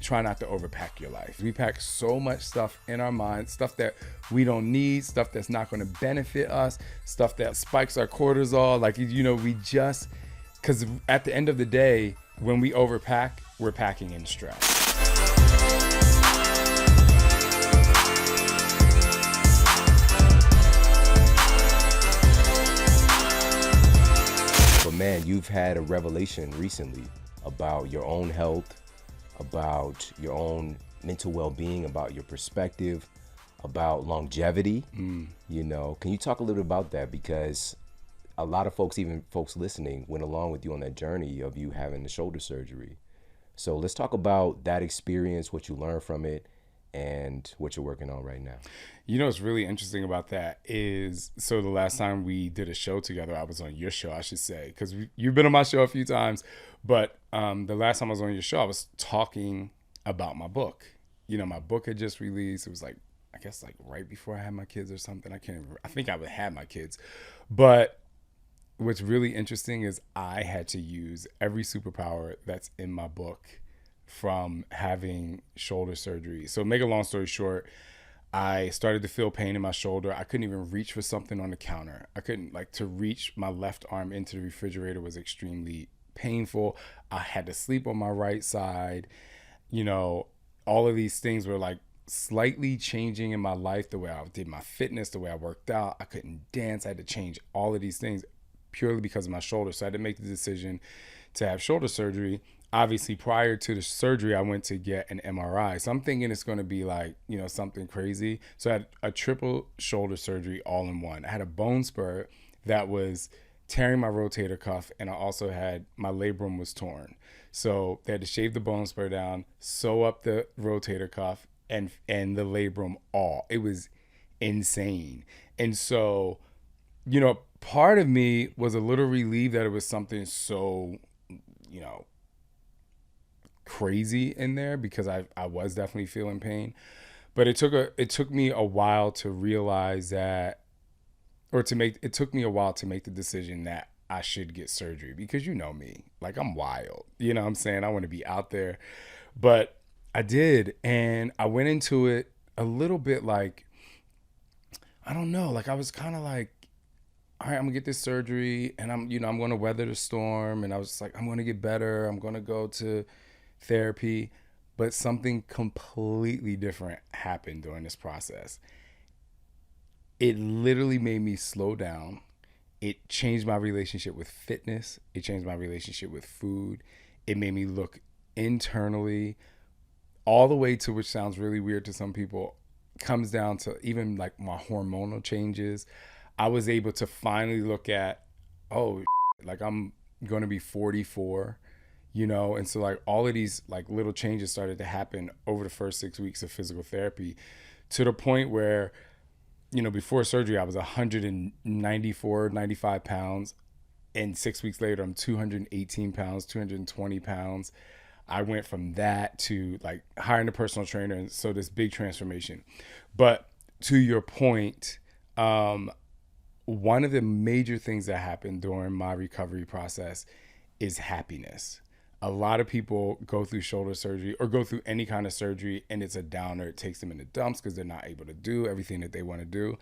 try not to overpack your life. We pack so much stuff in our minds, stuff that we don't need, stuff that's not going to benefit us, stuff that spikes our cortisol. Like, we just, because at the end of the day, when we overpack, we're packing in stress. But man, you've had a revelation recently about your own health, about your own mental well-being, about your perspective, about longevity. Can you talk a little bit about that? Because a lot of folks, even folks listening, went along with you on that journey of you having the shoulder surgery. So let's talk about that experience, what you learned from it, and what you're working on right now. What's really interesting about that is, so the last time we did a show together, I was on your show, I should say, because you've been on my show a few times, but the last time I was on your show, I was talking about my book. My book had just released. It was like, I guess like right before I had my kids or something. I can't remember. I think I would have my kids. But what's really interesting is I had to use every superpower that's in my book from having shoulder surgery. So make a long story short, I started to feel pain in my shoulder. I couldn't even reach for something on the counter. I couldn't, to reach my left arm into the refrigerator was extremely painful. I had to sleep on my right side. All of these things were like slightly changing in my life, the way I did my fitness, the way I worked out. I couldn't dance. I had to change all of these things purely because of my shoulder. So I had to make the decision to have shoulder surgery. Obviously, prior to the surgery, I went to get an MRI. So I'm thinking it's going to be like, something crazy. So I had a triple shoulder surgery all in one. I had a bone spur that was tearing my rotator cuff, and I also had, my labrum was torn. So they had to shave the bone spur down, sew up the rotator cuff and the labrum all. It was insane. And so, part of me was a little relieved that it was something so, crazy in there, because I was definitely feeling pain. But it took me a while to realize that, it took me a while to make the decision that I should get surgery, because me, like, I'm wild, what I'm saying? I want to be out there. But I did, and I went into it a little bit like, I don't know, like I was kind of like, all right, I'm gonna get this surgery, and I'm going to weather the storm. And I was just like, I'm going to get better. I'm going to go to therapy. But something completely different happened during this process. It literally made me slow down. It changed my relationship with fitness. It changed my relationship with food. It made me look internally, all the way to, which sounds really weird to some people, comes down to even like my hormonal changes. I was able to finally look at, like I'm going to be 44, and so like all of these like little changes started to happen over the first 6 weeks of physical therapy, to the point where, before surgery, I was 194, 95 pounds. And 6 weeks later, I'm 218 pounds, 220 pounds. I went from that to like hiring a personal trainer. And so this big transformation. But to your point, one of the major things that happened during my recovery process is happiness. A lot of people go through shoulder surgery or go through any kind of surgery, and it's a downer. It takes them in the dumps because they're not able to do everything that they want to do.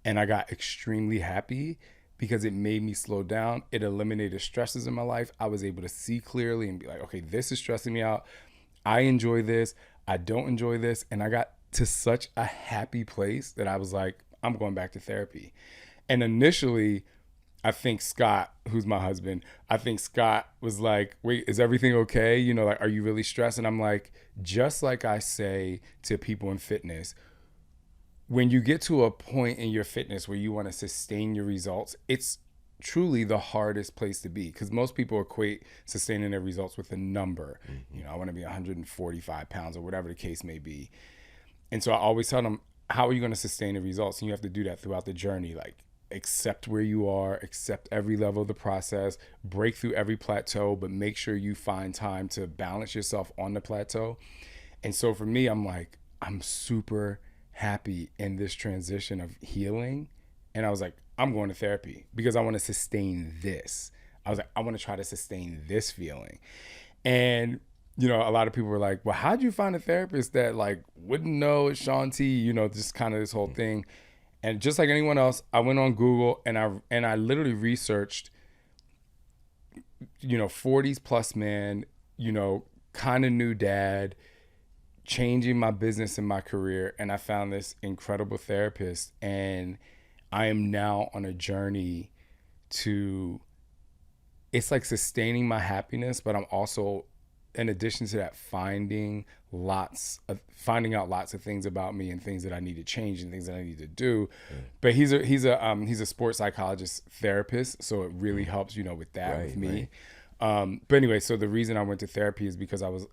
And I got extremely happy because it made me slow down. It eliminated stresses in my life. I was able to see clearly and be like, okay, this is stressing me out. I enjoy this. I don't enjoy this. And I got to such a happy place that I was like, I'm going back to therapy. And initially, I think Scott, who's my husband, I think Scott was like, wait, is everything okay? Like, are you really stressed? And I'm like, just like I say to people in fitness, when you get to a point in your fitness where you want to sustain your results, it's truly the hardest place to be, because most people equate sustaining their results with a number. Mm-hmm. I want to be 145 pounds or whatever the case may be. And so I always tell them, how are you going to sustain the results? And you have to do that throughout the journey. Like, accept where you are, accept every level of the process, break through every plateau, but make sure you find time to balance yourself on the plateau. And so for me, I'm like, I'm super happy in this transition of healing. And I was like, I'm going to therapy because I want to sustain this. I was like, I want to try to sustain this feeling. And a lot of people were like, well, how'd you find a therapist that like wouldn't know it's Shaun T, just kind of this whole thing. And just like anyone else, I went on Google and I literally researched, 40s plus man, kind of new dad, changing my business and my career. And I found this incredible therapist. And I am now on a journey to, it's like sustaining my happiness, but I'm also, in addition to that, finding out lots of things about me and things that I need to change and things that I need to do. But he's a sports psychologist therapist, so it really helps, with that with me. But anyway, so the reason I went to therapy is because I was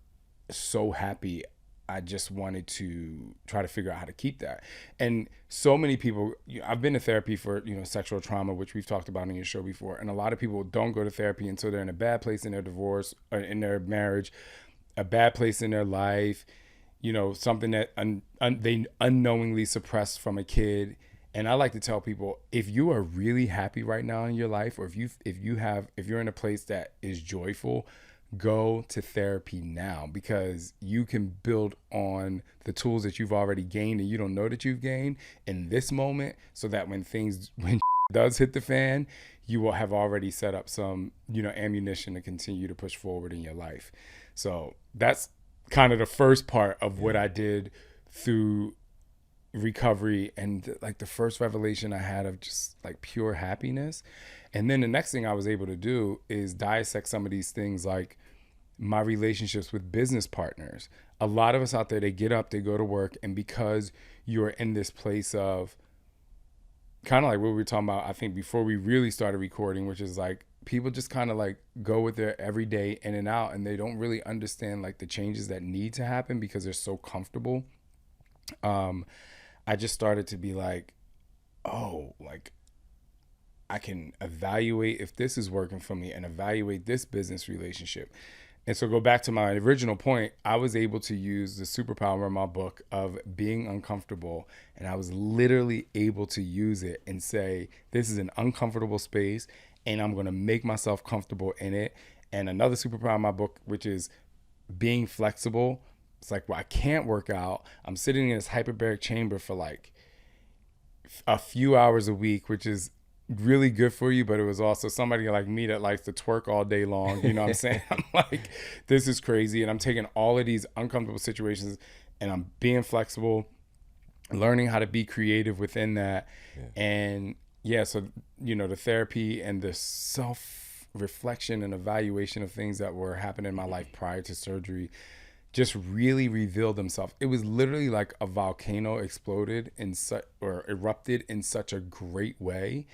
so happy. I just wanted to try to figure out how to keep that. And so many people, I've been to therapy for, sexual trauma, which we've talked about on your show before. And a lot of people don't go to therapy until they're in a bad place in their divorce or in their marriage, a bad place in their life, something that they unknowingly suppressed from a kid. And I like to tell people, if you are really happy right now in your life, or if you're in a place that is joyful, go to therapy now, because you can build on the tools that you've already gained and you don't know that you've gained in this moment, so that when does hit the fan, you will have already set up some, ammunition to continue to push forward in your life. So that's kind of the first part of what I did through recovery, and like the first revelation I had of just like pure happiness. And then the next thing I was able to do is dissect some of these things, like my relationships with business partners. A lot of us out there, they get up, they go to work, and because you're in this place of kind of like what we were talking about, I think before we really started recording, which is like people just kind of like go with their everyday in and out, and they don't really understand like the changes that need to happen because they're so comfortable. I just started to be like, oh, like I can evaluate if this is working for me and evaluate this business relationship. And so go back to my original point, I was able to use the superpower in my book of being uncomfortable. And I was literally able to use it and say, this is an uncomfortable space and I'm going to make myself comfortable in it. And another superpower in my book, which is being flexible. It's like, well, I can't work out. I'm sitting in this hyperbaric chamber for like a few hours a week, which is really good for you, but it was also somebody like me that likes to twerk all day long. You know what I'm saying? I'm like, this is crazy. And I'm taking all of these uncomfortable situations and I'm being flexible, learning how to be creative within that. Yeah. And so, the therapy and the self-reflection and evaluation of things that were happening in my life prior to surgery just really revealed themselves. It was literally like a volcano exploded or erupted in such a great way.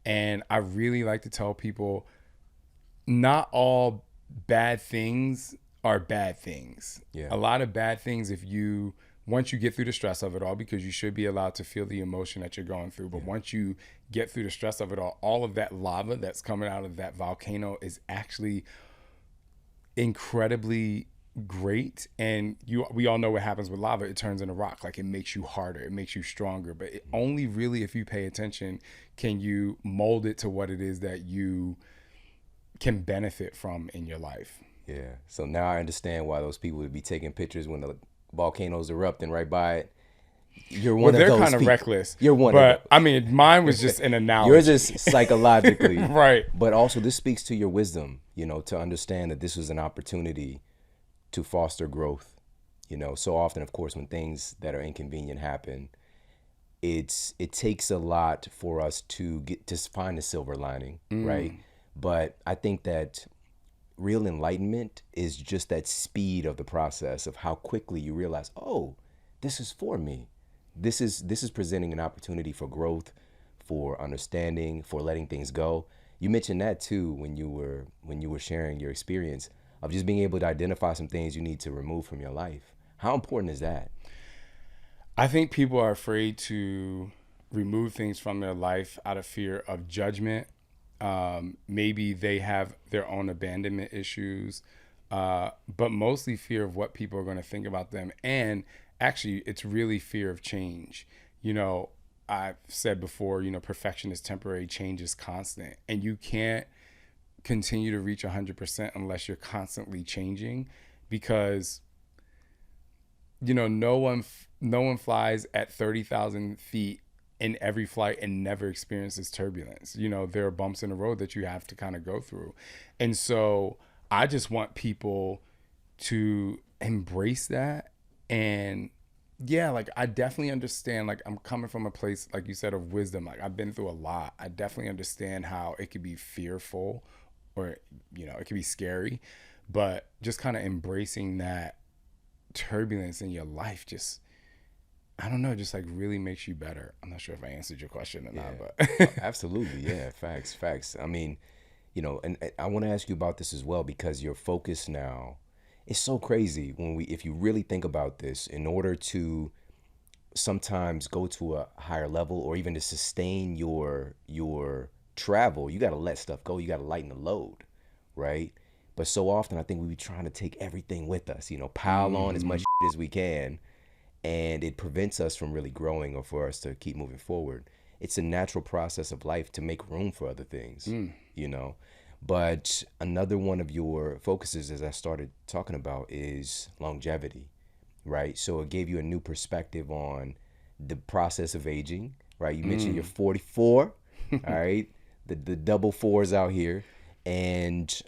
And I really like to tell people, not all bad things are bad things. Yeah. A lot of bad things, once you get through the stress of it all, because you should be allowed to feel the emotion that you're going through. But once you get through the stress of it all of that lava that's coming out of that volcano is actually incredibly great. And we all know what happens with lava. It turns into rock. Like, it makes you harder, it makes you stronger, but only really if you pay attention can you mold it to what it is that you can benefit from in your life. Yeah. So now I understand why those people would be taking pictures when the volcanoes erupting right by it. You're one of those. They're kind of reckless. You're one of those. I mean, mine was just an analogy. Yours is psychologically. Right. But also this speaks to your wisdom, to understand that this was an opportunity to foster growth. So often, of course, when things that are inconvenient happen, it takes a lot for us to get to find a silver lining, right? But I think that real enlightenment is just that speed of the process of how quickly you realize, oh, this is for me. This is presenting an opportunity for growth, for understanding, for letting things go. You mentioned that too when you were sharing your experience of just being able to identify some things you need to remove from your life. How important is that? I think people are afraid to remove things from their life out of fear of judgment. Maybe they have their own abandonment issues, but mostly fear of what people are going to think about them. And actually, it's really fear of change. I've said before, perfection is temporary, change is constant. And you can't continue to reach 100% unless you're constantly changing, because no one flies at 30,000 feet in every flight and never experiences turbulence. There are bumps in the road that you have to kind of go through. And so I just want people to embrace that. And yeah, like I definitely understand, like I'm coming from a place, like you said, of wisdom. Like I've been through a lot. I definitely understand how it could be fearful or, it could be scary, but just kind of embracing that turbulence in your life just, I don't know, just like really makes you better. I'm not sure if I answered your question or not, but Absolutely. Yeah. Facts. I mean, and I want to ask you about this as well, because your focus now is so crazy if you really think about this, in order to sometimes go to a higher level or even to sustain your travel, you got to let stuff go. You got to lighten the load, right? But so often I think we be trying to take everything with us, pile on as much as we can, and it prevents us from really growing or for us to keep moving forward. It's a natural process of life to make room for other things, you know. But another one of your focuses, as I started talking about, is longevity, right? So it gave you a new perspective on the process of aging, right? You mentioned you're 44, all right? The double fours out here. And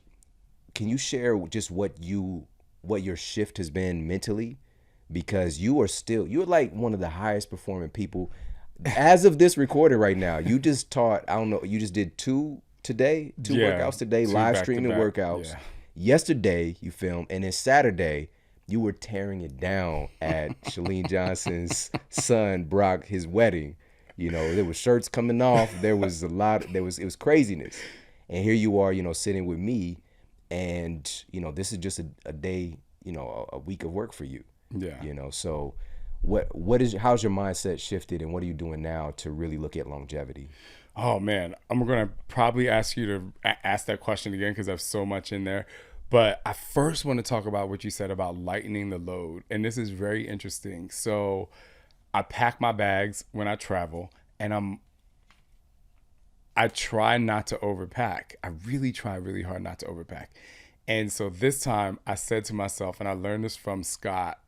can you share just what your shift has been mentally? Because you're like one of the highest performing people as of this recording right now. You just taught, I don't know, you just did two workouts today, two live back to streaming back. workouts. Yeah. Yesterday you filmed, and then Saturday you were tearing it down at Shalene Johnson's son Brock, his wedding. There was shirts coming off. There was it was craziness. And here you are, sitting with me, and this is just a day, a week of work for you. Yeah. So how's your mindset shifted, and what are you doing now to really look at longevity? Oh man, I'm gonna probably ask you to ask that question again because there's so much in there. But I first want to talk about what you said about lightening the load, and this is very interesting. So I pack my bags when I travel, and I try not to overpack. I really try really hard not to overpack. And so this time I said to myself, and I learned this from Scott,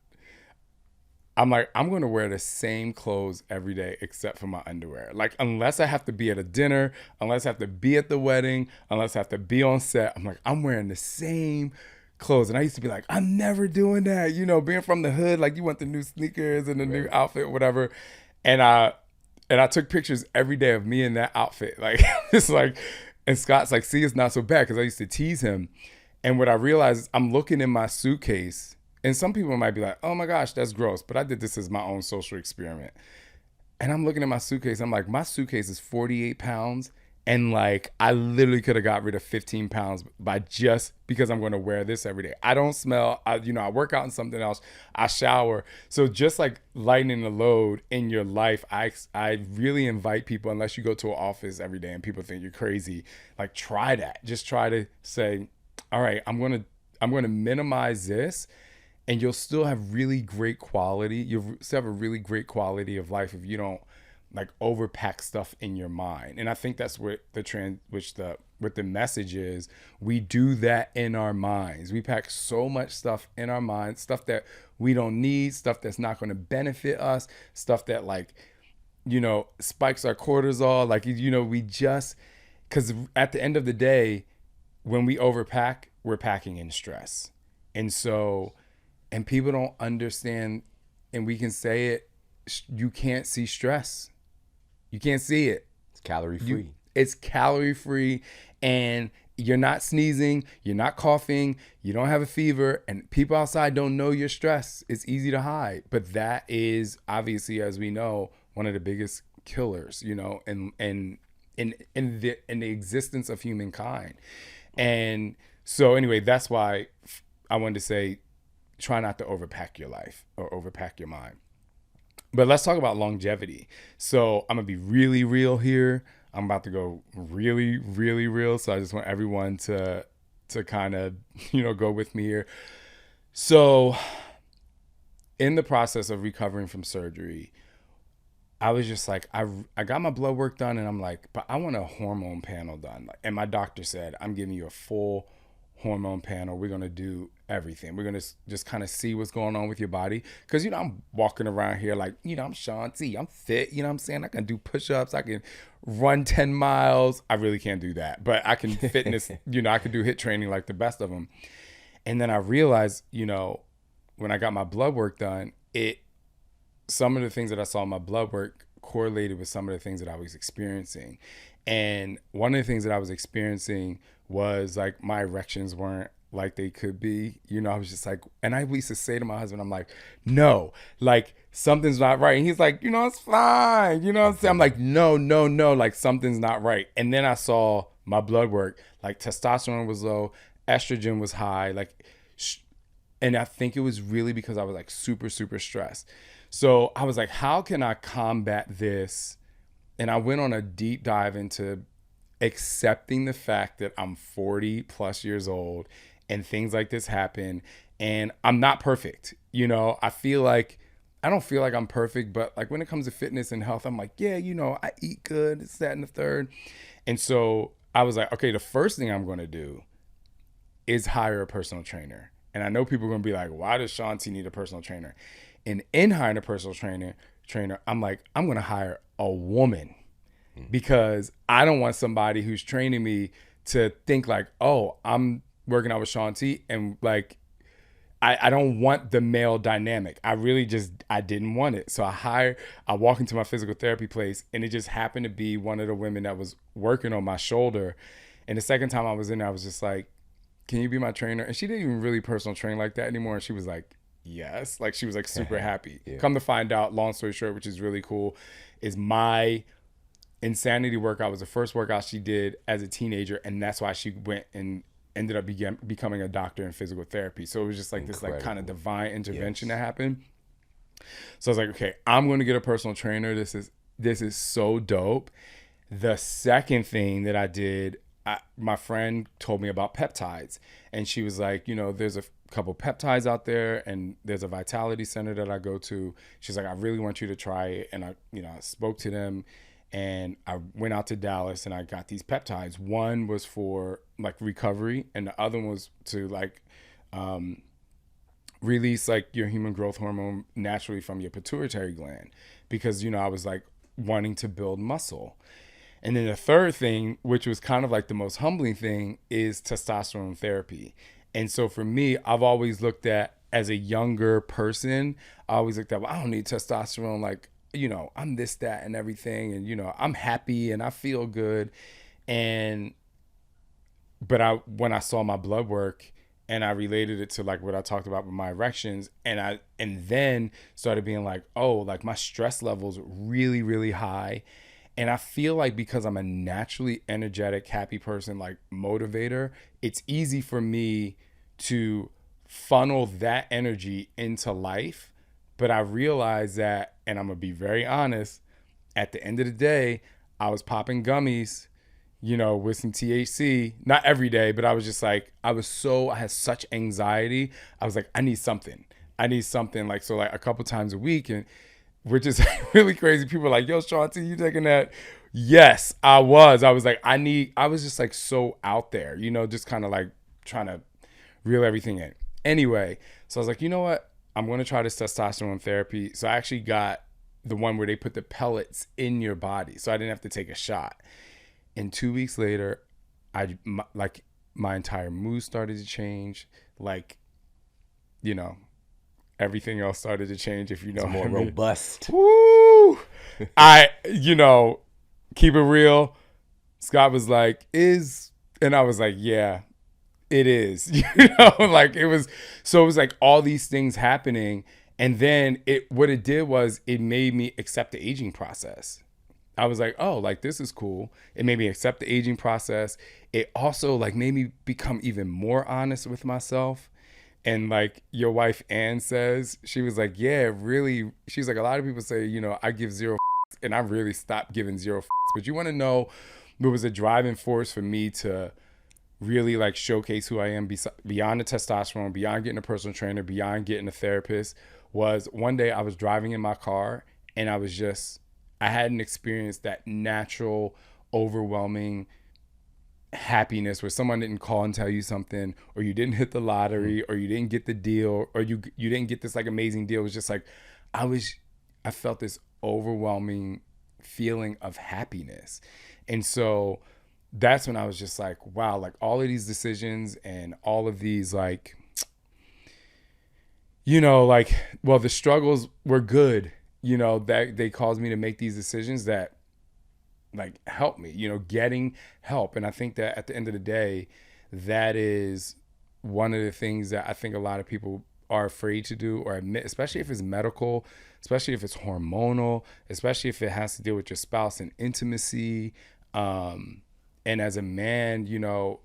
I'm like, I'm going to wear the same clothes every day except for my underwear. Like, unless I have to be at a dinner, unless I have to be at the wedding, unless I have to be on set, I'm like, I'm wearing the same clothes. And I used to be like, I'm never doing that. Being from the hood, like you want the new sneakers and the new outfit, whatever. And I took pictures every day of me in that outfit. Like, it's like, and Scott's like, see, it's not so bad, because I used to tease him. And what I realized is I'm looking in my suitcase, and some people might be like, oh my gosh, that's gross. But I did this as my own social experiment. And I'm looking at my suitcase. I'm like, my suitcase is 48 pounds. And like, I literally could have got rid of 15 pounds because I'm going to wear this every day. I don't smell. I work out in something else. I shower. So just like lightening the load in your life, I really invite people, unless you go to an office every day and people think you're crazy, like try that. Just try to say, all right, I'm going to minimize this. And you'll still have really great quality. You'll still have a really great quality of life if you don't like overpack stuff in your mind. And I think that's what what the message is. We do that in our minds. We pack so much stuff in our minds, stuff that we don't need, stuff that's not going to benefit us, stuff that spikes our cortisol. Like, because at the end of the day, when we overpack, we're packing in stress. And people don't understand, and we can say it, you can't see stress. You can't see it. It's calorie free. It's calorie free, and you're not sneezing, you're not coughing, you don't have a fever, and people outside don't know you're stressed. It's easy to hide. But that is obviously, as we know, one of the biggest killers, in the existence of humankind. And so anyway, that's why I wanted to say, try not to overpack your life or overpack your mind. But let's talk about longevity. So I'm going to be really real here. I'm about to go really, really real. So I just want everyone to kind of, go with me here. So in the process of recovering from surgery, I was just like, I got my blood work done, and I'm like, but I want a hormone panel done. And my doctor said, I'm giving you a full hormone panel. We're going to do everything. We're going to just kind of see what's going on with your body. Because, I'm walking around here like, I'm Shaun T. I'm fit. You know what I'm saying? I can do push-ups. I can run 10 miles. I really can't do that. But I can fitness, I can do HIIT training like the best of them. And then I realized, when I got my blood work done, some of the things that I saw in my blood work correlated with some of the things that I was experiencing. And one of the things that I was experiencing was like my erections weren't like they could be. I was just like, and I used to say to my husband, I'm like, no, like something's not right. And he's like, it's fine. You know what I'm saying? I'm like, no, like something's not right. And then I saw my blood work, like testosterone was low, estrogen was high, like, and I think it was really because I was like super, super stressed. So I was like, how can I combat this? And I went on a deep dive into accepting the fact that I'm 40 plus years old and things like this happen. And I'm not perfect. I don't feel like I'm perfect, but like when it comes to fitness and health, I'm like, yeah, I eat good, it's that and the third. And so I was like, okay, the first thing I'm going to do is hire a personal trainer. And I know people are going to be like, why does Shaun T need a personal trainer? And in hiring a personal trainer, I'm like, I'm going to hire a woman because I don't want somebody who's training me to think like, oh, I'm working out with Shaun T. And like, I don't want the male dynamic. I didn't want it. So I walk into my physical therapy place and it just happened to be one of the women that was working on my shoulder. And the second time I was in there, I was just like, can you be my trainer? And she didn't even really personal train like that anymore. And she was like, yes. Like she was like super happy. Yeah. Come to find out, long story short, which is really cool, is my insanity workout was the first workout she did as a teenager. And that's why she went and ended up becoming a doctor in physical therapy. So it was just like this like kind of divine intervention that happened. So I was like, okay, I'm going to get a personal trainer. This is so dope. The second thing that I did, my friend told me about peptides, and she was like, there's a couple peptides out there, and there's a vitality center that I go to. She's like, I really want you to try it. And I spoke to them, and I went out to Dallas, and I got these peptides. One was for like recovery, and the other one was to like release like your human growth hormone naturally from your pituitary gland, because I was like wanting to build muscle. And then the third thing, which was kind of like the most humbling thing, is testosterone therapy. And so for me, I've always looked at, as a younger person, I always looked at, well, I don't need testosterone. Like, I'm this, that, and everything. And, I'm happy and I feel good. But when I saw my blood work and I related it to like what I talked about with my erections, and then started being like, oh, like my stress levels really, really high. And I feel like because I'm a naturally energetic, happy person, like motivator, it's easy for me to funnel that energy into life. But I realized that, and I'm going to be very honest, at the end of the day, I was popping gummies, with some THC, not every day, but I was just like, I had such anxiety. I was like, I need something like, so like a couple times a week. And which is really crazy. People are like, yo, Shaun T, you taking that? Yes, I was. I was like, I was just like so out there, just kind of like trying to reel everything in. Anyway, so I was like, you know what? I'm going to try this testosterone therapy. So I actually got the one where they put the pellets in your body. So I didn't have to take a shot. And 2 weeks later, my entire mood started to change. Like, everything else started to change, if you know. It's more robust. Woo! Keep it real. Scott was like, and I was like, yeah, it is. Like it was like all these things happening. And then what it did was it made me accept the aging process. I was like, oh, like this is cool. It made me accept the aging process. It also like made me become even more honest with myself. And like your wife, Ann, says, she was like, yeah, really. She's like, a lot of people say, I give zero and I really stopped giving zero But you want to know what was a driving force for me to really like showcase who I am beyond the testosterone, beyond getting a personal trainer, beyond getting a therapist, was one day I was driving in my car and I hadn't experienced that natural, overwhelming happiness where someone didn't call and tell you something, or you didn't hit the lottery, or you didn't get the deal, or you didn't get this like amazing deal. It was just like I felt this overwhelming feeling of happiness. And so that's when I was just like, wow, like all of these decisions and all of these like, like, well, the struggles were good, that they caused me to make these decisions that like help me, getting help. And I think that at the end of the day, that is one of the things that I think a lot of people are afraid to do or admit, especially if it's medical, especially if it's hormonal, especially if it has to deal with your spouse and intimacy. And as a man,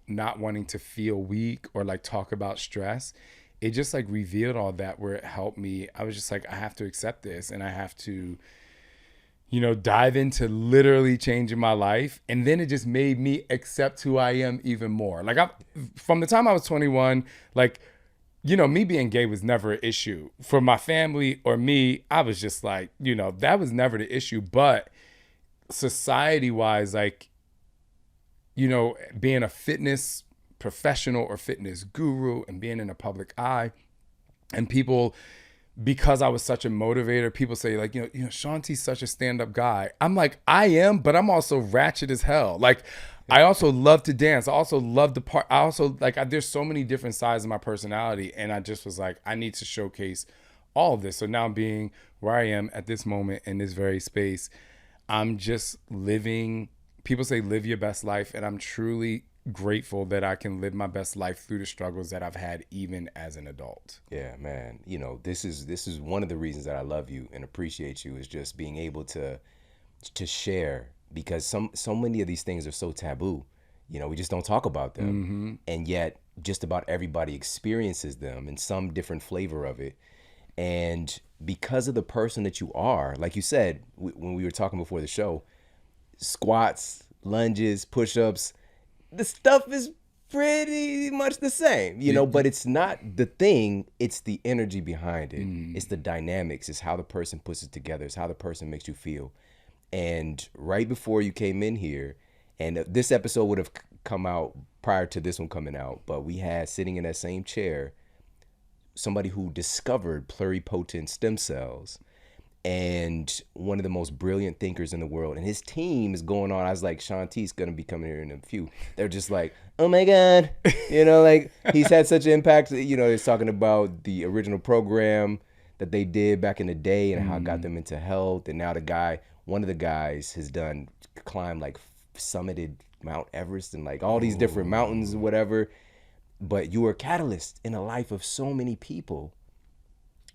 not wanting to feel weak or like talk about stress, it just like revealed all that where it helped me. I was just like, I have to accept this and I have to, dive into literally changing my life. And then it just made me accept who I am even more. Like from the time I was 21, like, me being gay was never an issue for my family or me. I was just like, that was never the issue. But society wise, like, being a fitness professional or fitness guru and being in a public eye, and people, because I was such a motivator, people say like, Shaun T's such a stand-up guy. I'm like, I am, but I'm also ratchet as hell. Like, I also love to dance. I also love the part. I also like, there's so many different sides of my personality. And I just was like, I need to showcase all of this. So now being where I am at this moment in this very space, I'm just living, people say live your best life. And I'm truly grateful that I can live my best life through the struggles that I've had even as an adult. Yeah, man. This is one of the reasons that I love you and appreciate you, is just being able to share, because so many of these things are so taboo. We just don't talk about them. Mm-hmm. And yet just about everybody experiences them in some different flavor of it. And because of the person that you are, like you said, when we were talking before the show, squats, lunges, push-ups, the stuff is pretty much the same, but it's not the thing, it's the energy behind it. It's the dynamics, it's how the person puts it together, it's how the person makes you feel. And right before you came in here, and this episode would have come out prior to this one coming out, but we had sitting in that same chair somebody who discovered pluripotent stem cells, and one of the most brilliant thinkers in the world, and his team is going on. I was like, Shaun T's gonna be coming here in a few. They're just like, oh my God, like he's had such an impact. He's talking about the original program that they did back in the day and how it got them into health. And now one of the guys has climbed like summited Mount Everest and like all these different mountains or whatever. But you were a catalyst in the life of so many people.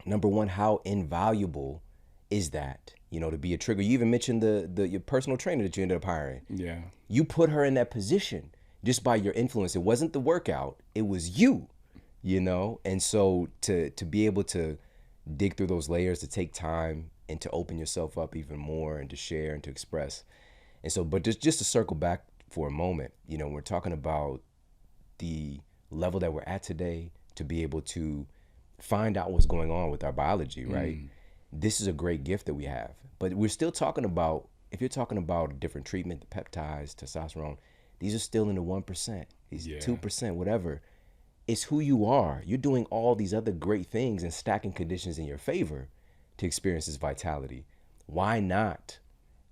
Number one, how invaluable is that, to be a trigger? You even mentioned your personal trainer that you ended up hiring. Yeah. You put her in that position just by your influence. It wasn't the workout, it was you, And so to be able to dig through those layers, to take time and to open yourself up even more and to share and to express. And so, but just to circle back for a moment, we're talking about the level that we're at today, to be able to find out what's going on with our biology, right? This is a great gift that we have. But we're still talking about, if you're talking about a different treatment, the peptides, testosterone, these are still in the 1%, these 2%, whatever. It's who you are. You're doing all these other great things and stacking conditions in your favor to experience this vitality. Why not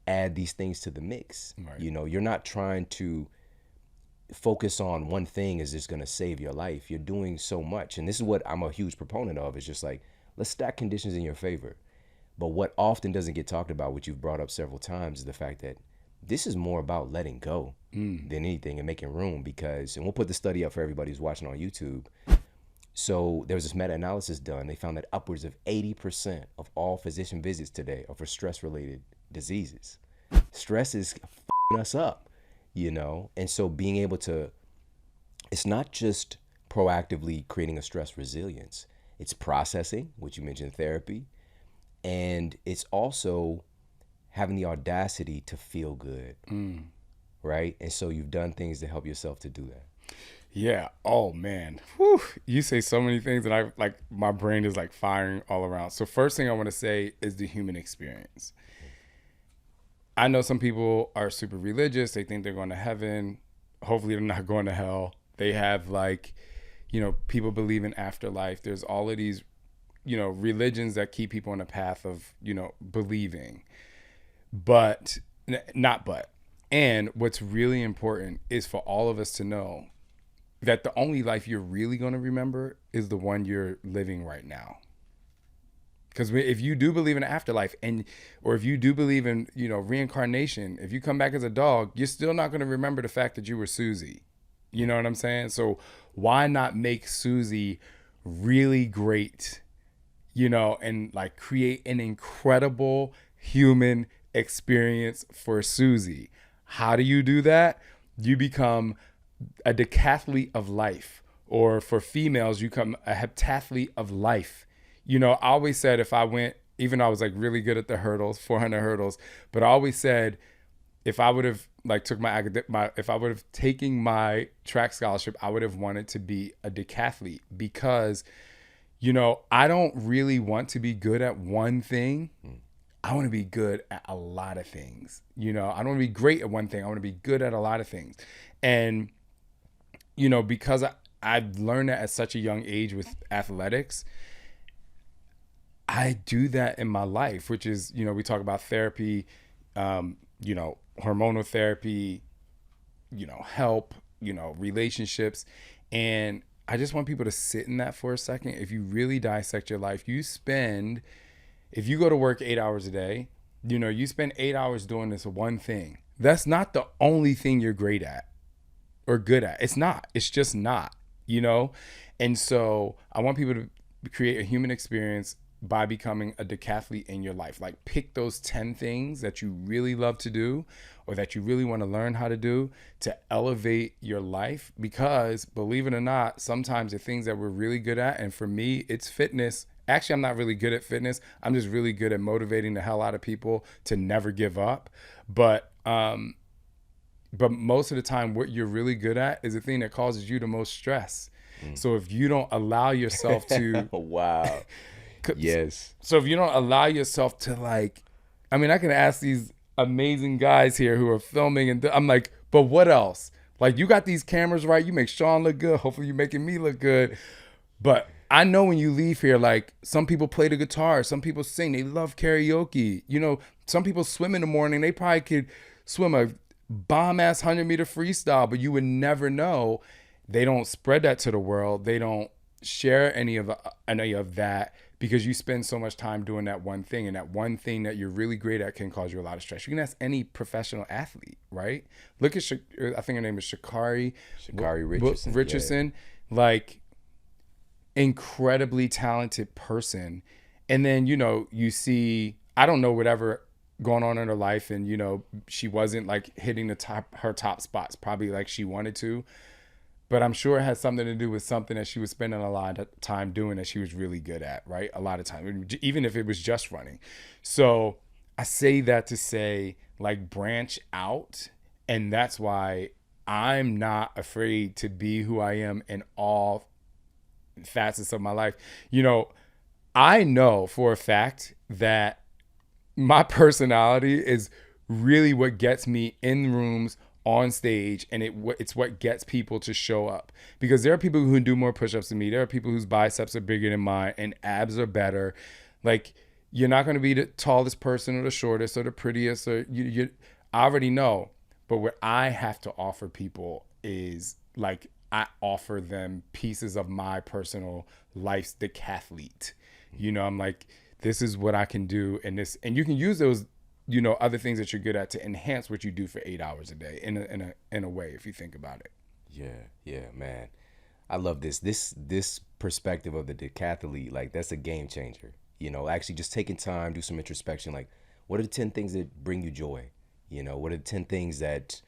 add these things to the mix? Right. You're not trying to focus on one thing is just going to save your life. You're doing so much. And this is what I'm a huge proponent of. It's just like, let's stack conditions in your favor. But what often doesn't get talked about, which you've brought up several times, is the fact that this is more about letting go than anything, and making room. Because, and we'll put the study up for everybody who's watching on YouTube. So there was this meta-analysis done. They found that upwards of 80% of all physician visits today are for stress-related diseases. Stress is f***ing us up, And so being able to, it's not just proactively creating a stress resilience. It's processing, which you mentioned, therapy. And it's also having the audacity to feel good, right? And so you've done things to help yourself to do that. Yeah. Oh, man. Whew. You say so many things and my brain is like firing all around. So first thing I want to say is the human experience. I know some people are super religious. They think they're going to heaven. hopefully they're not going to hell. They have like, people believe in afterlife. There's all of these, religions that keep people on a path of, believing. But, not but. And what's really important is for all of us to know that the only life you're really going to remember is the one you're living right now. Because if you do believe in afterlife, or if you do believe in, reincarnation, if you come back as a dog, you're still not going to remember the fact that you were Susie. You know what I'm saying? So why not make Susie really great, and like create an incredible human experience for Susie? How do you do that? You become a decathlete of life, or for females, you become a heptathlete of life. I always said if I went, even though I was like really good at the hurdles, 400 hurdles, but I always said if I would have like if I would have taken my track scholarship, I would have wanted to be a decathlete because, I don't really want to be good at one thing. I want to be good at a lot of things. I don't want to be great at one thing. I want to be good at a lot of things. And, because I've learned that at such a young age with athletics, I do that in my life, which is, we talk about therapy, hormonal therapy, help, relationships. And I just want people to sit in that for a second. If you really dissect your life, if you go to work 8 hours a day, you spend 8 hours doing this one thing. That's not the only thing you're great at or good at. It's not. It's just not, And so I want people to create a human experience by becoming a decathlete in your life. Like pick those 10 things that you really love to do or that you really want to learn how to do to elevate your life. Because believe it or not, sometimes the things that we're really good at, and for me, it's fitness. Actually, I'm not really good at fitness. I'm just really good at motivating the hell out of people to never give up. But most of the time, what you're really good at is the thing that causes you the most stress. So if you don't allow yourself to... Wow. Yes. So if you don't allow yourself to I can ask these amazing guys here who are filming and I'm like, but what else? Like you got these cameras, right? You make Shaun look good. Hopefully you're making me look good. But I know when you leave here, like some people play the guitar, some people sing, they love karaoke. Some people swim in the morning. They probably could swim a bomb ass 100-meter freestyle, but you would never know. They don't spread that to the world. They don't share any of that. Because you spend so much time doing that one thing, and that one thing that you're really great at can cause you a lot of stress. You can ask any professional athlete, right? Look at, I think her name is Sha'Carri Richardson. Yeah. Like, incredibly talented person. And then, you see, I don't know whatever going on in her life, and, she wasn't like hitting her top spots, probably like she wanted to. But I'm sure it has something to do with something that she was spending a lot of time doing that she was really good at, right? A lot of time, even if it was just running. So I say that to say, like, branch out. And that's why I'm not afraid to be who I am in all facets of my life. I know for a fact that my personality is really what gets me in rooms on stage, and it's what gets people to show up, because there are people who do more push-ups than me. There are people whose biceps are bigger than mine and abs are better. Like, you're not going to be the tallest person or the shortest or the prettiest, or you I already know. But what I have to offer people is like, I offer them pieces of my personal life's decathlete. I'm like, this is what I can do, and you can use those other things that you're good at to enhance what you do for 8 hours a day in a way, if you think about it. Yeah, man. I love this perspective of the decathlete. Like, that's a game changer. Actually just taking time, do some introspection. Like, what are the 10 things that bring you joy? What are the 10 things that,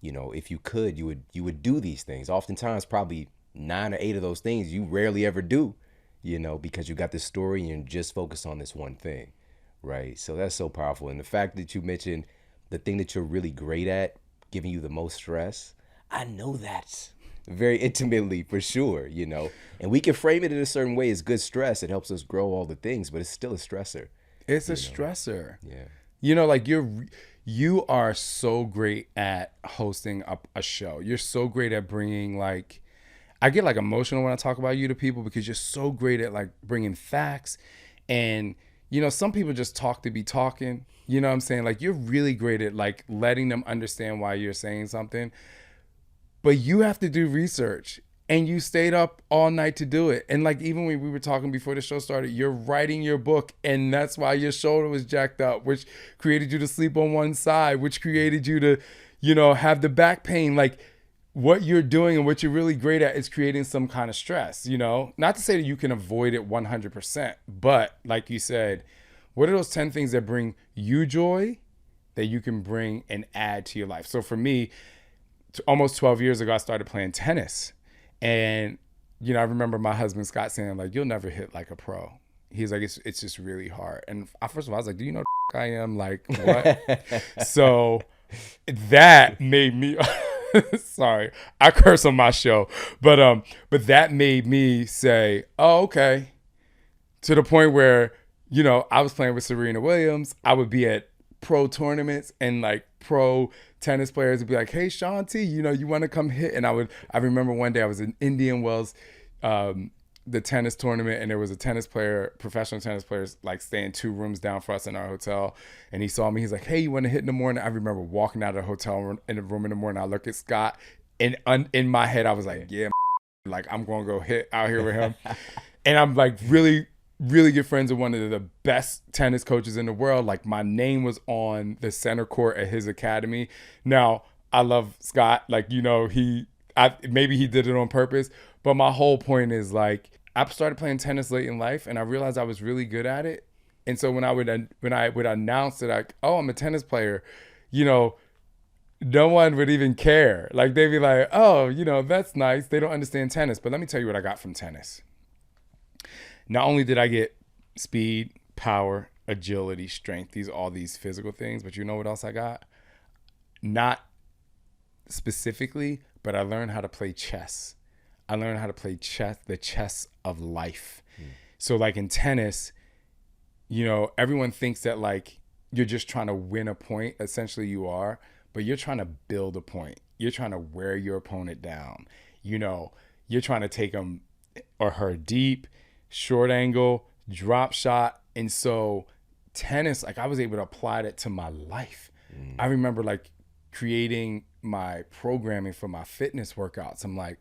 if you could, you would do these things. Oftentimes, probably 9 or 8 of those things you rarely ever do, because you got this story and you're just focused on this one thing. Right. So that's so powerful. And the fact that you mentioned the thing that you're really great at, giving you the most stress, I know that very intimately for sure, and we can frame it in a certain way as good stress. It helps us grow all the things, but it's still a stressor. It's a stressor. Yeah. You know, like you are so great at hosting a show. You're so great at bringing like I get like emotional when I talk about you to people because you're so great at like bringing facts and you know some people just talk to be talking. You know what I'm saying? Like you're really great at like letting them understand why you're saying something. But you have to do research and you stayed up all night to do it. And like even when we were talking before the show started, you're writing your book and that's why your shoulder was jacked up, which created you to sleep on one side, which created you to, you know, have the back pain. Like what you're doing and what you're really great at is creating some kind of stress, you know? Not to say that you can avoid it 100%, but like you said, what are those 10 things that bring you joy that you can bring and add to your life? So for me, almost 12 years ago, I started playing tennis. And, you know, I remember my husband Scott saying, like, you'll never hit like a pro. He's like, it's just really hard. And first of all, I was like, do you know the I am? Like, what? So that made me, sorry, I curse on my show. But that made me say, oh, okay. To the point where, you know, I was playing with Serena Williams. I would be at pro tournaments and like pro tennis players would be like, hey, Shaun T, you know, you want to come hit? And I remember one day I was in Indian Wells, the tennis tournament, and there was a tennis player, professional tennis players, like staying 2 rooms down for us in our hotel. And he saw me. He's like, hey, you want to hit in the morning? I remember walking out of the hotel room in the room in the morning. I look at Scott, and in my head, I was like, yeah, like I'm going to go hit out here with him. And I'm like really good friends with one of the best tennis coaches in the world. Like my name was on the center court at his academy. Now I love Scott. Like, you know, maybe he did it on purpose, but my whole point is like, I started playing tennis late in life and I realized I was really good at it. And so when I would announce that like, oh, I'm a tennis player, you know, no one would even care. Like they'd be like, oh, you know, that's nice. They don't understand tennis. But let me tell you what I got from tennis. Not only did I get speed, power, agility, strength, all these physical things, but you know what else I got? Not specifically, but I learned how to play chess. I learned how to play chess, the chess of life. So like in tennis, you know, everyone thinks that like you're just trying to win a point. Essentially you are, but you're trying to build a point. You're trying to wear your opponent down. You know, you're trying to take him or her deep, short angle, drop shot. And so tennis, like I was able to apply that to my life. I remember like creating my programming for my fitness workouts. I'm like,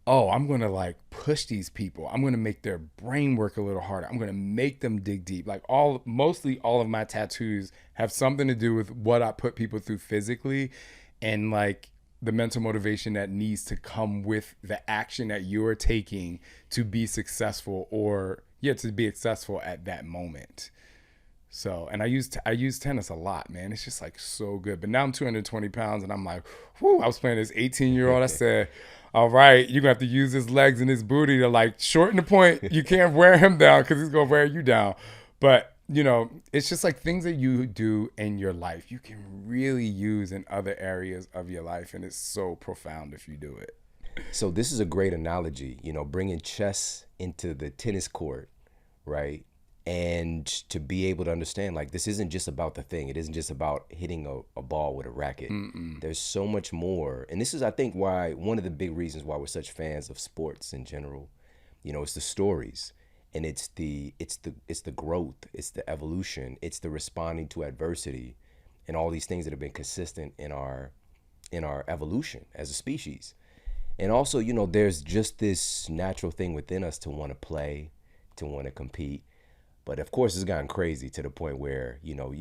oh, I'm going to like push these people. I'm going to make their brain work a little harder. I'm going to make them dig deep. Like mostly all of my tattoos have something to do with what I put people through physically and like the mental motivation that needs to come with the action that you're taking to be successful to be successful at that moment. So, and I use tennis a lot, man. It's just like so good. But now I'm 220 pounds and I'm like, whoo, I was playing this 18-year-old. I said, all right, you're going to have to use his legs and his booty to like shorten the point. You can't wear him down because he's going to wear you down. But, you know, it's just like things that you do in your life, you can really use in other areas of your life. And it's so profound if you do it. So this is a great analogy, you know, bringing chess into the tennis court, right? And to be able to understand, like, this isn't just about the thing. It isn't just about hitting a ball with a racket. There's so much more. And this is, I think, why one of the big reasons why we're such fans of sports in general. You know, it's the stories, and it's the growth, it's the evolution, it's the responding to adversity, and all these things that have been consistent in our evolution as a species. And also, you know, there's just this natural thing within us to want to play, to want to compete. But of course, it's gotten crazy to the point where, you know,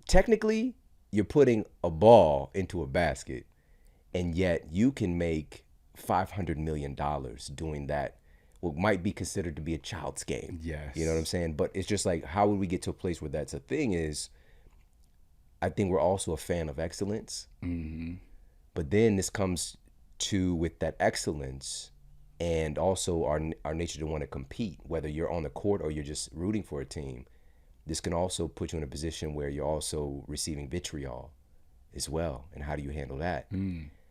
technically you're putting a ball into a basket, and yet you can make $500 million doing that, what might be considered to be a child's game. Yes. You know what I'm saying? But it's just like, how would we get to a place where that's a thing is, I think we're also a fan of excellence. But then this comes to with that excellence and also our nature to want to compete, whether you're on the court or you're just rooting for a team. This can also put you in a position where you're also receiving vitriol as well. And how do you handle that?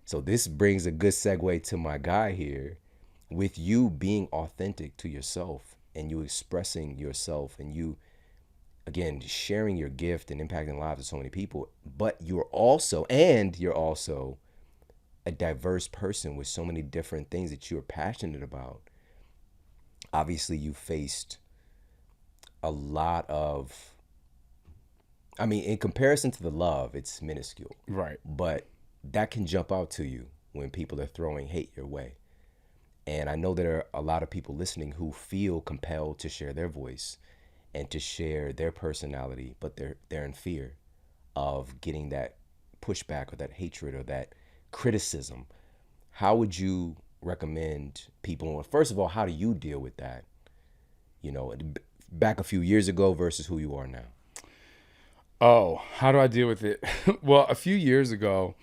So this brings a good segue to my guy here, with you being authentic to yourself and you expressing yourself and you again, sharing your gift and impacting the lives of so many people, but you're also a diverse person with so many different things that you're passionate about. Obviously, you faced a lot of, I mean, in comparison to the love, it's minuscule, Right. but that can jump out to you when people are throwing hate your way. And I know there are a lot of people listening who feel compelled to share their voice and to share their personality, but they're in fear of getting that pushback or that hatred or that criticism. How would you recommend people? Well, first of all, how do you deal with that? You know, back a few years ago versus who you are now. Oh, how do I deal with it? Well, a few years ago,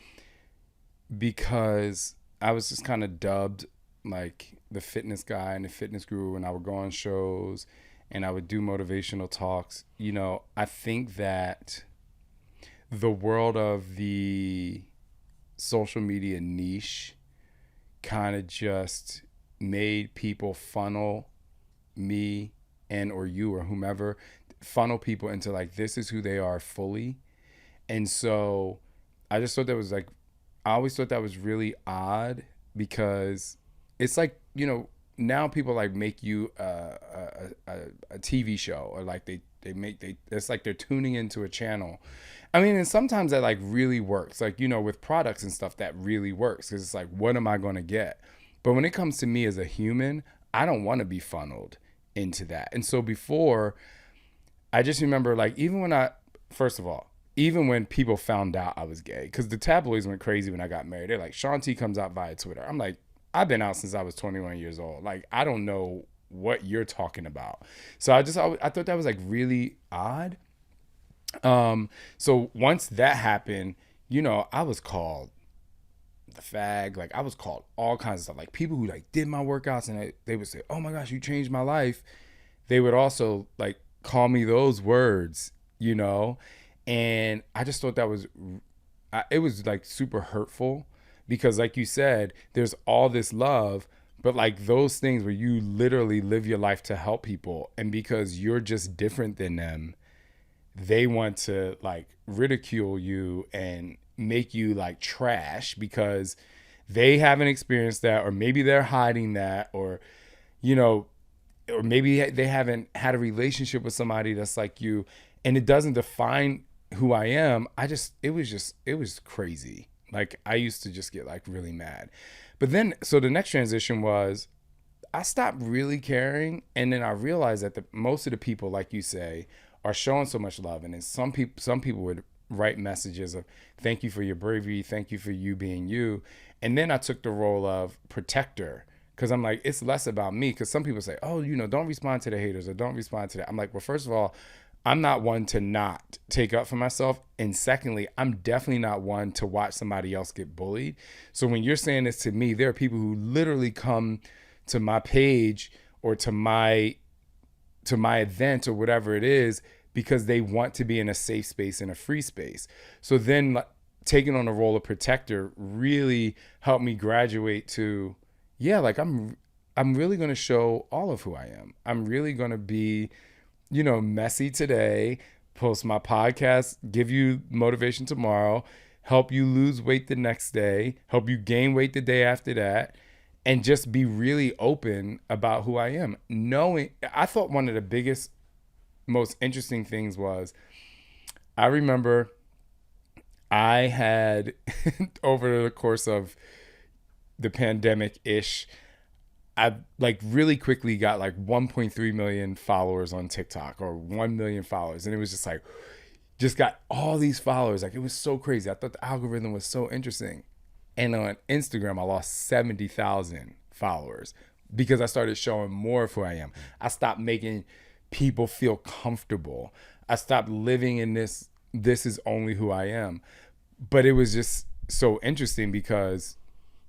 because I was just kind of dubbed like the fitness guy and the fitness guru, and I would go on shows and I would do motivational talks. I think that the world of the social media niche kind of just made people funnel me and or you or whomever, funnel people into like, this is who they are fully. And so I just thought that was like, I always thought that was really odd, because it's like, now people like make you a TV show, or like it's like they're tuning into a channel. I mean, and sometimes that like really works, like, with products and stuff, that really works, because it's like, what am I going to get? But when it comes to me as a human, I don't want to be funneled into that. And so before, I just remember, like, first of all, even when people found out I was gay, because the tabloids went crazy when I got married. They're like, Shaun T comes out via Twitter. I'm like, I've been out since I was 21 years old. Like, I don't know what you're talking about. So I thought that was like really odd. So once that happened, I was called the fag. Like, I was called all kinds of stuff. Like, people who like did my workouts and they would say, oh my gosh, you changed my life. They would also like call me those words. And I just thought that it was like super hurtful, because like you said, there's all this love, but like those things where you literally live your life to help people, and because you're just different than them, they want to like ridicule you and make you like trash because they haven't experienced that, or maybe they're hiding that, you know, or maybe they haven't had a relationship with somebody that's like you, and it doesn't define who I am. It was crazy. Like, I used to just get like really mad. But then, so the next transition was, I stopped really caring. And then I realized that most of the people, like you say, are showing so much love. And then some people would write messages of, thank you for your bravery. Thank you for you being you. And then I took the role of protector, because I'm like, it's less about me. Because some people say, oh, don't respond to the haters, or don't respond to that. I'm like, well, first of all, I'm not one to not take up for myself. And secondly, I'm definitely not one to watch somebody else get bullied. So when you're saying this to me, there are people who literally come to my page or to my event or whatever it is, because they want to be in a safe space, in a free space. So then taking on the role of protector really helped me graduate to, yeah, like I'm really going to show all of who I am. I'm really going to be, messy today, post my podcast, give you motivation tomorrow, help you lose weight the next day, help you gain weight the day after that, and just be really open about who I am. I thought one of the biggest, most interesting things was, I remember I had, over the course of the pandemic-ish, I like really quickly got like 1.3 million followers on TikTok, or 1 million followers. And it was just like, just got all these followers. Like, it was so crazy. I thought the algorithm was so interesting. And on Instagram, I lost 70,000 followers because I started showing more of who I am. I stopped making people feel comfortable. I stopped living in this is only who I am. But it was just so interesting because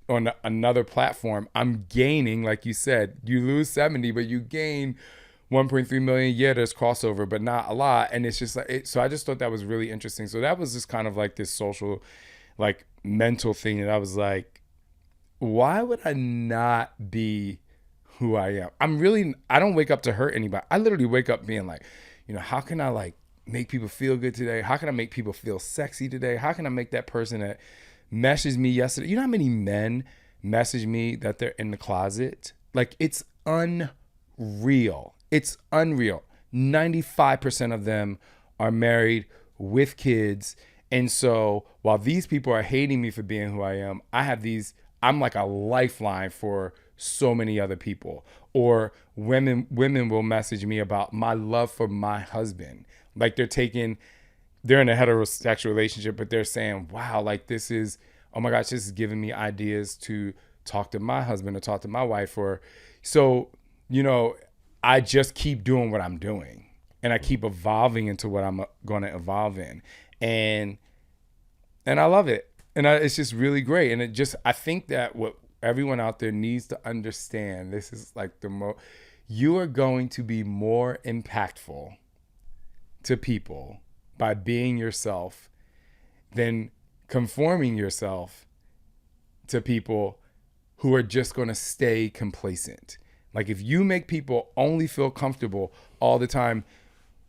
on another platform, I'm gaining, like you said, you lose 70, but you gain 1.3 million. Yeah, there's crossover, but not a lot. And it's just like, so I just thought that was really interesting. So that was just kind of like this social, like mental thing that I was like, why would I not be who I am? I don't wake up to hurt anybody. I literally wake up being like, how can I like make people feel good today? How can I make people feel sexy today? How can I make that person that messaged me yesterday? You know how many men message me that they're in the closet? Like, it's unreal. It's unreal. 95% of them are married with kids. And so while these people are hating me for being who I am, I'm like a lifeline for so many other people. Or women will message me about my love for my husband. Like, they're in a heterosexual relationship, but they're saying, wow, like, oh my gosh, this is giving me ideas to talk to my husband or talk to my wife. Or so, I just keep doing what I'm doing, and I keep evolving into what I'm going to evolve in. And I love it. And it's just really great. And I think that what everyone out there needs to understand, this is like you are going to be more impactful to people by being yourself than conforming yourself to people who are just going to stay complacent. Like, if you make people only feel comfortable all the time,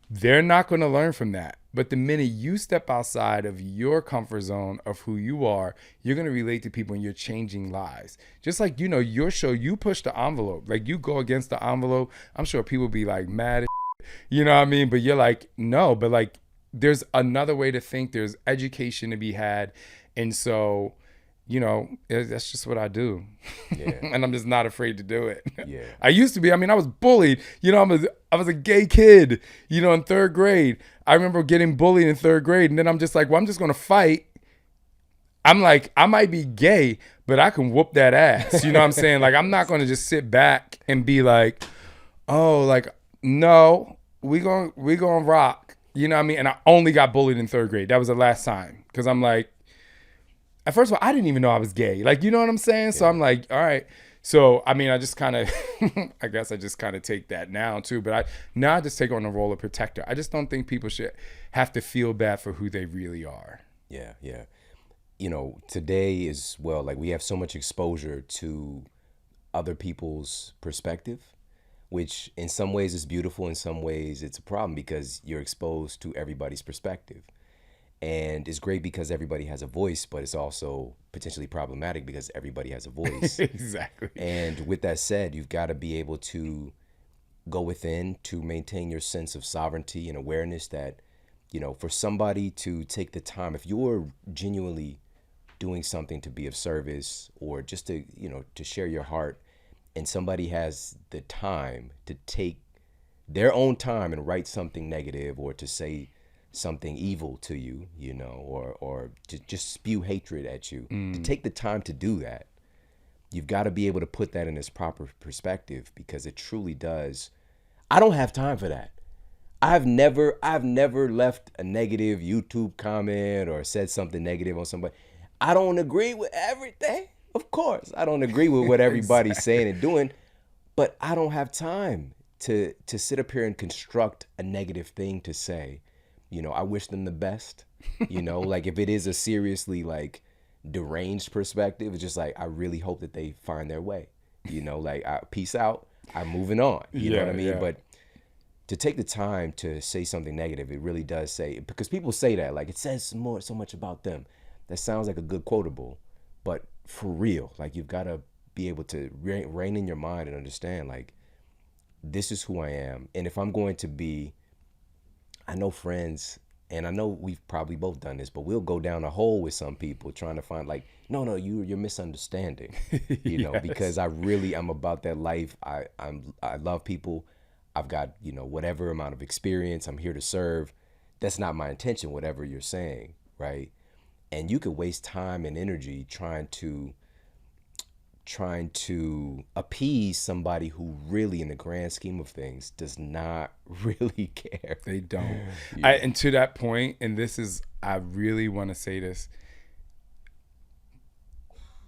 they're not going to learn from that. But the minute you step outside of your comfort zone of who you are, you're going to relate to people and you're changing lives. Just like, your show, you push the envelope. Like, you go against the envelope. I'm sure people be like mad as you know what I mean? But you're like, no, but like, there's another way to think. There's education to be had. And so, that's just what I do. Yeah. And I'm just not afraid to do it. Yeah. I used to be. I was bullied. I was a gay kid, in third grade. I remember getting bullied in third grade. And then I'm just like, well, I'm just going to fight. I'm like, I might be gay, but I can whoop that ass. You know what I'm saying? Like, I'm not going to just sit back and be like, oh, like, no, we going rock. You know what I mean? And I only got bullied in third grade. That was the last time. Because I'm like, first of all, I didn't even know I was gay. Like, you know what I'm saying? Yeah. So I'm like, all right. So, I just kind of, I guess I just kind of take that now too. But I just take on the role of protector. I just don't think people should have to feel bad for who they really are. Yeah, yeah. Today is, well, like, we have so much exposure to other people's perspective, which in some ways is beautiful. In some ways it's a problem because you're exposed to everybody's perspective. And it's great because everybody has a voice, but it's also potentially problematic because everybody has a voice. Exactly. And with that said, you've got to be able to go within to maintain your sense of sovereignty and awareness that, for somebody to take the time, if you're genuinely doing something to be of service or just to, to share your heart, and somebody has the time to take their own time and write something negative or to say something evil to you, or to just spew hatred at you, to take the time to do that, you've got to be able to put that in its proper perspective, because it truly does. I don't have time for that. I've never left a negative YouTube comment or said something negative on somebody. I don't agree with everything. Of course, I don't agree with what everybody's saying and doing, but I don't have time to sit up here and construct a negative thing to say. I wish them the best. Like, if it is a seriously like deranged perspective, it's just like, I really hope that they find their way. Like, peace out. I'm moving on. You know what I mean? Yeah. But to take the time to say something negative, it really does say, because people say that, like, it says so much about them. That sounds like a good quotable, but for real, like, you've got to be able to rein in your mind and understand, like, this is who I am. And if I'm going to be, I know friends, and I know we've probably both done this, but we'll go down a hole with some people trying to find, like, no, you're misunderstanding, Yes. Because I'm about that life. I love people. I've got, whatever amount of experience. I'm here to serve. That's not my intention, whatever you're saying, right? And you could waste time and energy trying to appease somebody who really, in the grand scheme of things, does not really care. They don't. Yeah. And to that point, and I really want to say this.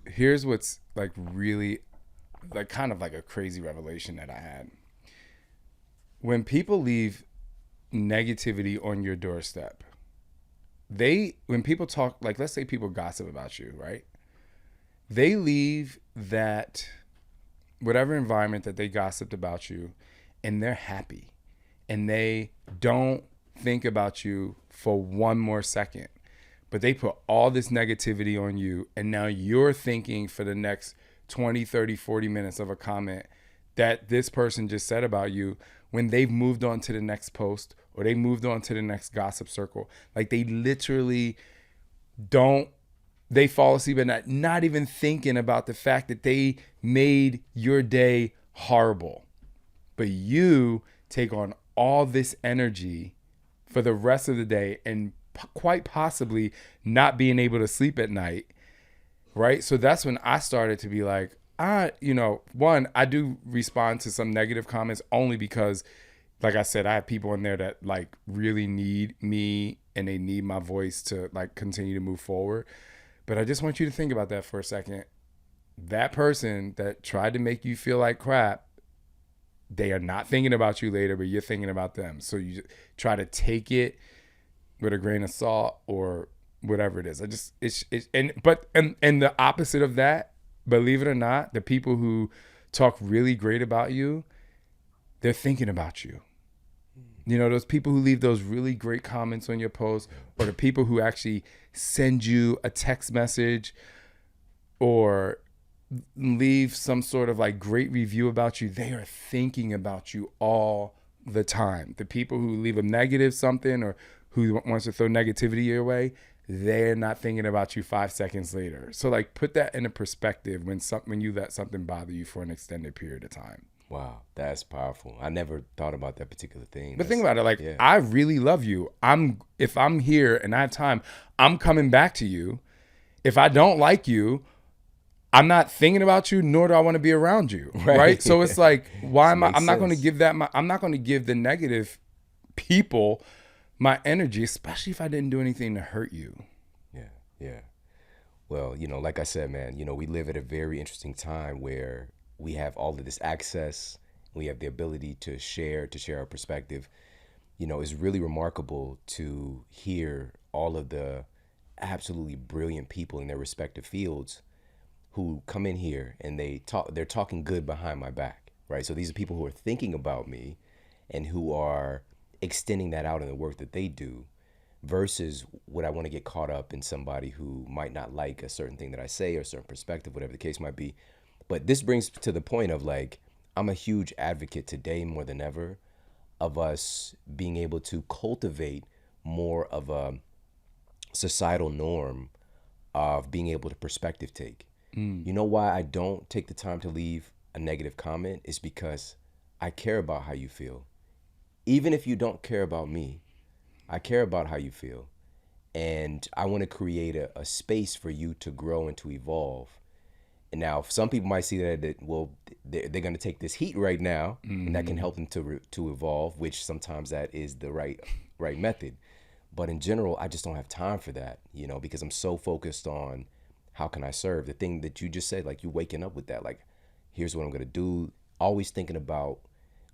Here's what's like really, like, kind of like a crazy revelation that I had. When people leave negativity on your doorstep, when people talk, like, let's say people gossip about you, right? They leave that whatever environment that they gossiped about you, and they're happy, and they don't think about you for one more second. But they put all this negativity on you, and now you're thinking for the next 20, 30, 40 minutes of a comment that this person just said about you when they've moved on to the next post or they moved on to the next gossip circle. Like they literally they fall asleep at night not even thinking about the fact that they made your day horrible. But you take on all this energy for the rest of the day and quite possibly not being able to sleep at night, right? So that's when I started to be like, one, I do respond to some negative comments only because, like I said, I have people in there that like really need me and they need my voice to like continue to move forward. But I just want you to think about that for a second. That person that tried to make you feel like crap, they are not thinking about you later, but you're thinking about them. So you try to take it with a grain of salt or whatever it is. And the opposite of that, believe it or not, the people who talk really great about you, they're thinking about you. You know, those people who leave those really great comments on your post, or the people who actually send you a text message or leave some sort of like great review about you, they are thinking about you all the time. The people who leave a negative something or who wants to throw negativity your way, they're not thinking about you 5 seconds later. So like put that into perspective when you let something bother you for an extended period of time. Wow, that's powerful. I never thought about that particular thing. But think about it, like, I really love you. If I'm here and I have time, I'm coming back to you. If I don't like you, I'm not thinking about you, nor do I want to be around you, right? So it's like, why am I? I'm not going to give I'm not going to give the negative people my energy, especially if I didn't do anything to hurt you. Yeah. Well, like I said, man, we live at a very interesting time where we have all of this access. We have the ability to share our perspective. It's really remarkable to hear all of the absolutely brilliant people in their respective fields who come in here and they're talking good behind my back, right? So these are people who are thinking about me and who are extending that out in the work that they do, versus would I want to get caught up in somebody who might not like a certain thing that I say or a certain perspective, whatever the case might be. But this brings to the point of like, I'm a huge advocate today more than ever of us being able to cultivate more of a societal norm of being able to perspective take. You know why I don't take the time to leave a negative comment is because I care about how you feel. Even if you don't care about me, I care about how you feel. And I want to create a space for you to grow and to evolve. And now some people might see that they're going to take this heat right now, and that can help them to evolve, which sometimes that is the right method. But in general, I just don't have time for that, because I'm so focused on how can I serve? The thing that you just said, like you waking up with that, like, here's what I'm going to do. Always thinking about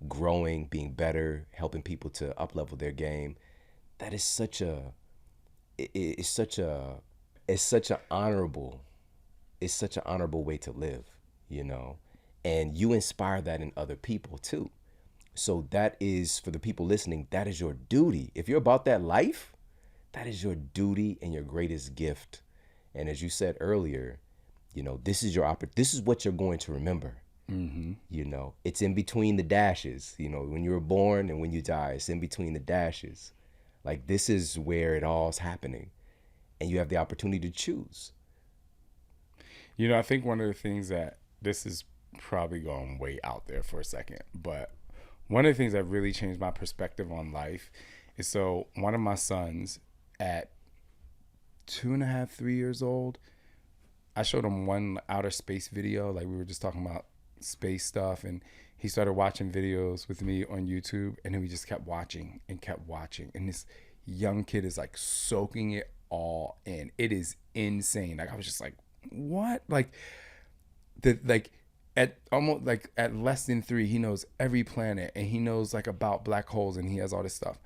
growing, being better, helping people to up-level their game. That is such an honorable way to live, and you inspire that in other people too. So that is, for the people listening, that is your duty. If you're about that life, that is your duty and your greatest gift. And as you said earlier, this is this is what you're going to remember. It's in between the dashes, when you were born and when you die, it's in between the dashes. Like, this is where it all's happening, and you have the opportunity to choose. I think one of the things that, this is probably going way out there for a second, but one of the things that really changed my perspective on life is, so one of my sons at 2.5, 3 years old, I showed him one outer space video. Like, we were just talking about space stuff, and he started watching videos with me on YouTube, and then we just kept watching. And this young kid is like soaking it all in. It is insane. Like, I was just like, what? At less than 3, he knows every planet, and he knows like about black holes, and he has all this stuff.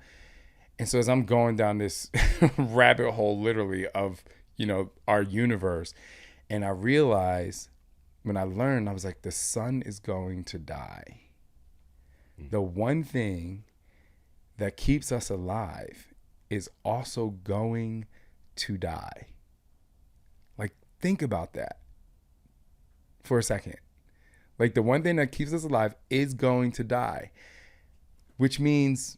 And so as I'm going down this rabbit hole, literally, of, our universe, and I realized, when I learned, I was like, the sun is going to die. The one thing that keeps us alive is also going to die. Like, think about that for a second. Like, the one thing that keeps us alive is going to die, which means,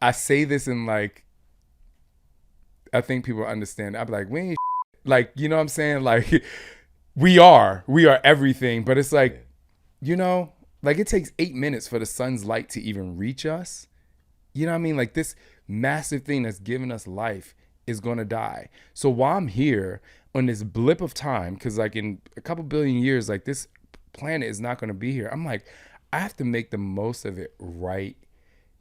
I say this in like, I think people understand. I'd be like, we ain't like, you know what I'm saying? Like, we are everything, but it's like, you know, like it takes 8 minutes for the sun's light to even reach us. You know what I mean? Like, this massive thing that's giving us life is going to die. So while I'm here on this blip of time, because like in a couple billion years, like this planet is not going to be here. I'm like, I have to make the most of it right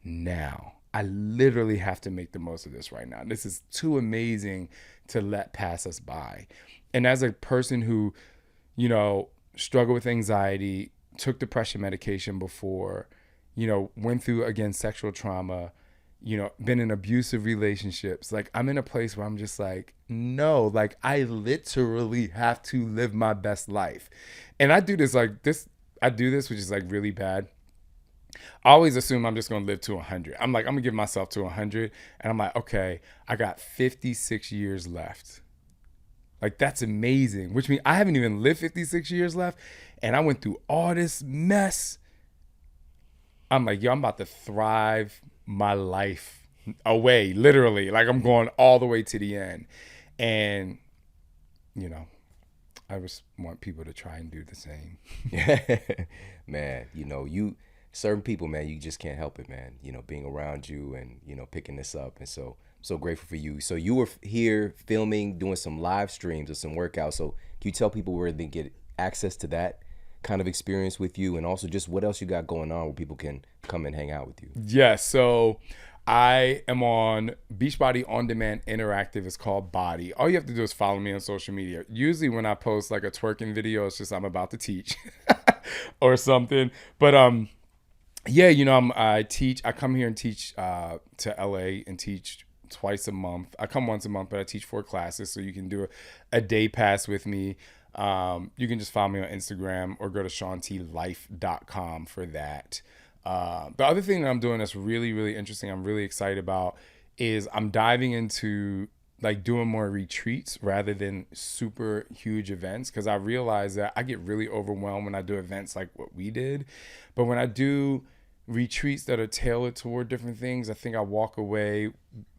now. I literally have to make the most of this right now. This is too amazing to let pass us by. And as a person who, you know, struggled with anxiety, took depression medication before, you know, went through, again, sexual trauma, you know, been in abusive relationships. Like, I'm in a place where I'm just like, no, like, I literally have to live my best life. And I do this, which is like really bad. I always assume I'm just going to live to 100. I'm like, I'm going to give myself to 100. And I'm like, okay, I got 56 years left. Like, that's amazing, which means I haven't even lived 56 years left. And I went through all this mess. I'm like, yo, I'm about to thrive my life away, literally. Like, I'm going all the way to the end. And, you know, I just want people to try and do the same. Man, you know, certain people, man, you just can't help it, man. You know, being around you and, you know, picking this up. And so grateful for you. So you were here filming, doing some live streams or some workouts. So can you tell people where they get access to that kind of experience with you, and also just what else you got going on where people can come and hang out with you? Yeah, so I am on Beachbody On Demand Interactive. It's called Body. All you have to do is follow me on social media. Usually when I post like a twerking video, it's just I'm about to teach or something. But yeah, you know, I come here and teach to LA and teach twice a month. I come once a month, but I teach 4 classes. So you can do a day pass with me. You can just follow me on Instagram or go to ShawnTLife.com for that. The other thing that I'm doing that's really, really interesting, I'm really excited about, is I'm diving into like doing more retreats rather than super huge events, because I realize that I get really overwhelmed when I do events like what we did. But when I do retreats that are tailored toward different things, I think I walk away,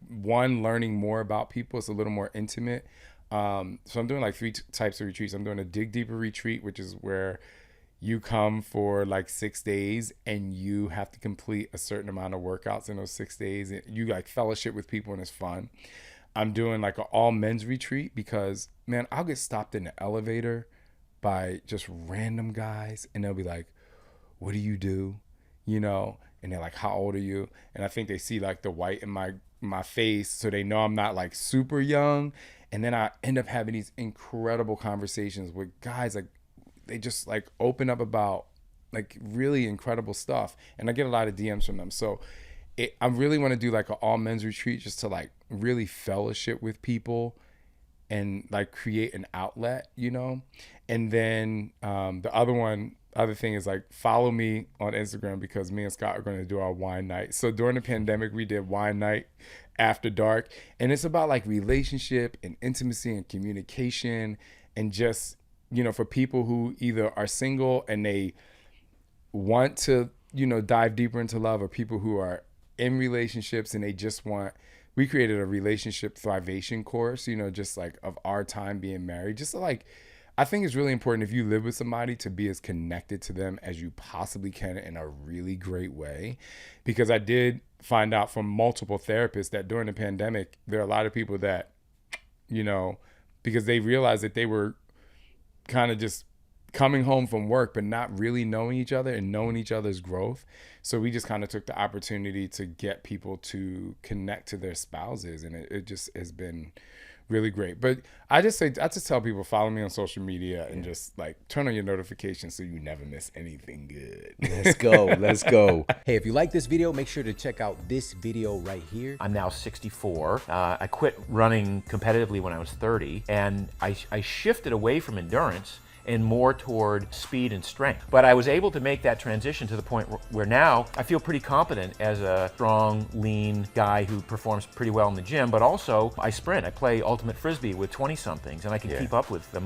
one, learning more about people. It's a little more intimate. So I'm doing like 3 types of retreats. I'm doing a dig deeper retreat, which is where you come for like 6 days and you have to complete a certain amount of workouts in those 6 days. You like fellowship with people and it's fun. I'm doing like an all men's retreat because, man, I'll get stopped in the elevator by just random guys and they'll be like, what do you do? You know, and they're like, how old are you? And I think they see like the white in my face, so they know I'm not like super young. And then I end up having these incredible conversations with guys. Like, they just like open up about like really incredible stuff. And I get a lot of DMs from them. So I really want to do like an all men's retreat just to like really fellowship with people and like create an outlet, you know? And then the other thing is like follow me on Instagram, because me and Scott are going to do our wine night. So during the pandemic, we did wine night after dark, and it's about like relationship and intimacy and communication, and just, you know, for people who either are single and they want to, you know, dive deeper into love, or people who are in relationships and they just want, we created a relationship thrivation course, you know, just like of our time being married, just to like, I think it's really important if you live with somebody to be as connected to them as you possibly can in a really great way. Because I did find out from multiple therapists that during the pandemic, there are a lot of people that, you know, because they realized that they were kind of just coming home from work, but not really knowing each other and knowing each other's growth. So we just kind of took the opportunity to get people to connect to their spouses. And it just has been really great. But I just tell people, follow me on social media and just like turn on your notifications so you never miss anything good. Let's go. Hey, if you like this video, make sure to check out this video right here. I'm now 64. I quit running competitively when I was 30, and I shifted away from endurance and more toward speed and strength. But I was able to make that transition to the point where now I feel pretty competent as a strong, lean guy who performs pretty well in the gym, but also I sprint. I play ultimate frisbee with 20-somethings, and I can keep up with them.